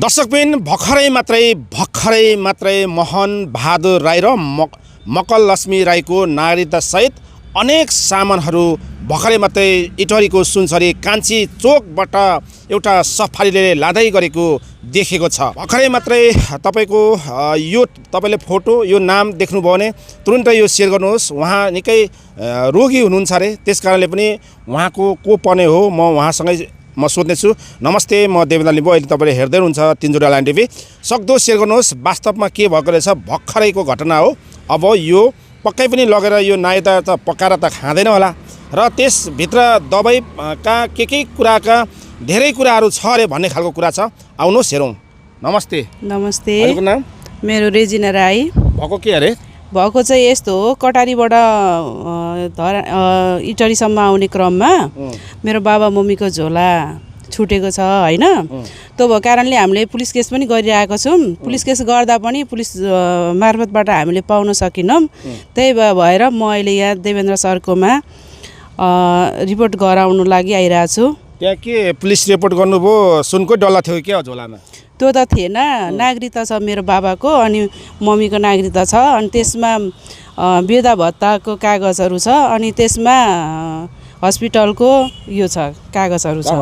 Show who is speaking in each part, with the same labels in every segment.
Speaker 1: दर्शकबिन भर्खरै मात्रै मोहन बहादुर राई र मक्कल लक्ष्मी राईको नागरिकता सहित अनेक सामानहरू भर्खरै मात्रै इटहरीको सुनसरी कान्छी चोकबाट एउटा सफारीले लाँदै गरेको देखेको छ। भर्खरै मात्रै तपाईको यो तपाईले फोटो यो नाम देख्नुभयो भने तुरुन्तै यो शेयर गर्नुहोस्। उहाँ निकै रोगी हुनुहुन्छ अरे, त्यसकारणले पनि उहाँको को पर्ने हो म उहाँसँगै म सोध्नेछु। नमस्ते, म देवेन्द्र लिम्बू। अहिले तपाईँले हेर्दै हुनुहुन्छ तिनजोडी लाइन टिभी। सक्दो सेयर गर्नुहोस् वास्तवमा के भएको रहेछ, भर्खरैको घटना हो। अब यो पक्कै पनि लगेर यो नायता त पकाएर त खाँदैन होला र त्यसभित्र दबाईका के कुराका धेरै कुराहरू छ अरे भन्ने खालको कुरा छ। आउनुहोस् हेरौँ। नमस्ते।
Speaker 2: नमस्ते।
Speaker 1: हजुरको नाम?
Speaker 2: मेरो रेजिना राई।
Speaker 1: भएको के अरे?
Speaker 2: भएको चाहिँ यस्तो हो, कटारीबाट इटहरीसम्म आउने क्रममा मेरो बाबा मम्मीको झोला छुटेको छ हैन। त्यो भएको कारणले हामीले पुलिस केस पनि गरिरहेको छौँ। पुलिस केस गर्दा पनि पुलिस मार्फतबाट हामीले पाउन सकेनौँ। त्यही भएर म अहिले यहाँ देवेन्द्र सरकोमा रिपोर्ट गराउनु लागि आइरहेको छु।
Speaker 1: त्यहाँ के पुलिस रिपोर्ट गर्नुभयो? सुनको डल्ला थियो क्या झोलामा?
Speaker 2: त्यो त थिएन। नागरिकता छ मेरो बाबाको अनि मम्मीको नागरिकता छ। अनि त्यसमा वृद्धा भत्ताको कागजहरू छ। अनि त्यसमा हस्पिटलको यो छ, कागजहरू छ।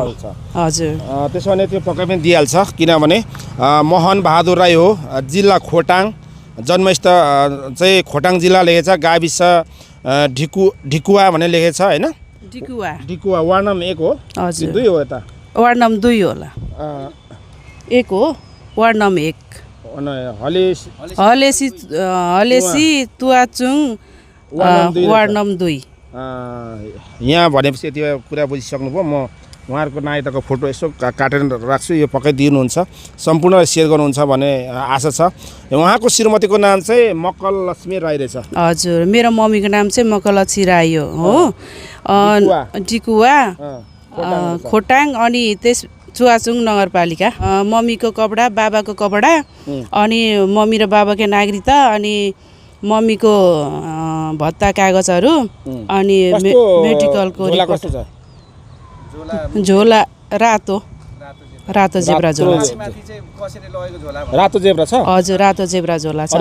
Speaker 2: हजुर।
Speaker 1: त्यसो भने त्यो पक्कै पनि दिइहाल्छ, किनभने मोहन बहादुर राई हो, जिल्ला खोटाङ, जन्मस्थल चाहिँ खोटाङ जिल्ला लेखेछ, गाविस ढिकुवा भनेर लेखेछ हैन? ढिकुवा वार्ड नम्बर 1 हो।
Speaker 2: हजुर।
Speaker 1: 2 हो यता?
Speaker 2: वार्ड नम्बर 2 होला। 1 हो, ward number 1। Halesi Tuwachung ward number 2।
Speaker 1: यहाँ भनेपछि यति कुरा बुझिसक्नुभयो। म उहाँहरूको नायताको फोटो यसो काटेर राख्छु, यो पक्कै दिनुहुन्छ, सम्पूर्ण सेयर गर्नुहुन्छ भन्ने आशा छ। उहाँको श्रीमतीको नाम चाहिँ मक्कल लक्ष्मी राई रहेछ।
Speaker 2: हजुर, मेरो मम्मीको नाम चाहिँ मक्कल लक्ष्मी राई हो। टिकुवा खोटाङ अनि त्यस चुवाचुङ नगरपालिका। मम्मीको कपडा, बाबाको कपडा, अनि मम्मी र बाबाको नागरिकता, अनि मम्मीको भत्ता कागजहरू, अनि मेडिकलको रिपोर्ट। झोला रातो जेब्रा झोला।
Speaker 1: रातो जेब्रा छ?
Speaker 2: हजुर, रातो जेब्रा झोला छ।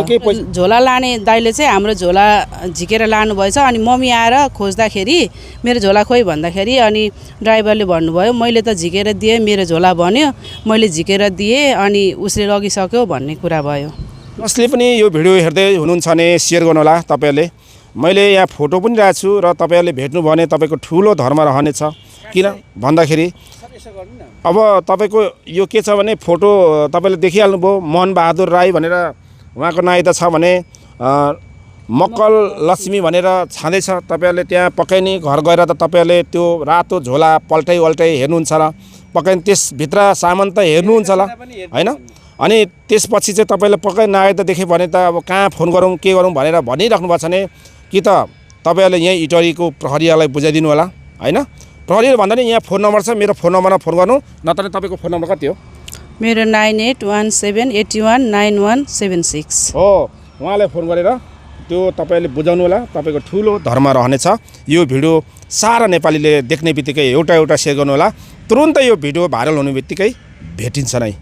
Speaker 2: झोला लाने दाइले चाहिँ हाम्रो झोला झिकेर लानुभएछ। अनि मम्मी आएर खोज्दाखेरि मेरो झोला खोइ भन्दाखेरि अनि ड्राइभरले भन्नुभयो मैले त झिकेर दिएँ, मेरो झोला भन्यो, मैले झिकेर दिएँ अनि उसले लगिसक्यो भन्ने कुरा भयो।
Speaker 1: जसले पनि यो भिडियो हेर्दै हुनुहुन्छ भने सेयर गर्नुहोला तपाईँहरूले। मैले यहाँ फोटो पनि राखेको छु र तपाईँहरूले भेट्नुभयो भने तपाईँको ठुलो धर्म रहनेछ। किन भन्दाखेरि अब तपाईँको यो के छ भने फोटो तपाईँले देखिहाल्नुभयो, मोहन बहादुर राई भनेर उहाँको नायता छ भने मक्कल लक्ष्मी भनेर छाँदैछ। तपाईँहरूले त्यहाँ पक्कै नै घर गएर त तपाईँहरूले त्यो रातो झोला पल्टाइ हेर्नुहुन्छ र पक्कै त्यसभित्र सामान त हेर्नुहुन्छ होला हैन? अनि त्यसपछि चाहिँ तपाईँले पक्कै नागरिकता देख्यो भने त अब कहाँ फोन गरौँ के गरौँ भनेर भनिराख्नु भएको छ भने कि त तपाईँहरूले यहीँ इटहरीको प्रहरीलाई बुझाइदिनु होला हैन? प्रहरीले भन्दा नि यहाँ फोन नम्बर छ, मेरो फोन नम्बरमा फोन गर्नु, नत्र तपाईँको फोन नम्बर कति हो?
Speaker 2: मेरो 9817819176
Speaker 1: हो। उहाँलाई फोन गरेर त्यो तपाईँले बुझाउनु होला, तपाईँको ठुलो धर्म रहनेछ। यो भिडियो सारा नेपालीले देख्ने बित्तिकै एउटा सेयर गर्नु होला। तुरुन्तै यो भिडियो भाइरल हुने बित्तिकै भेटिन्छ नै।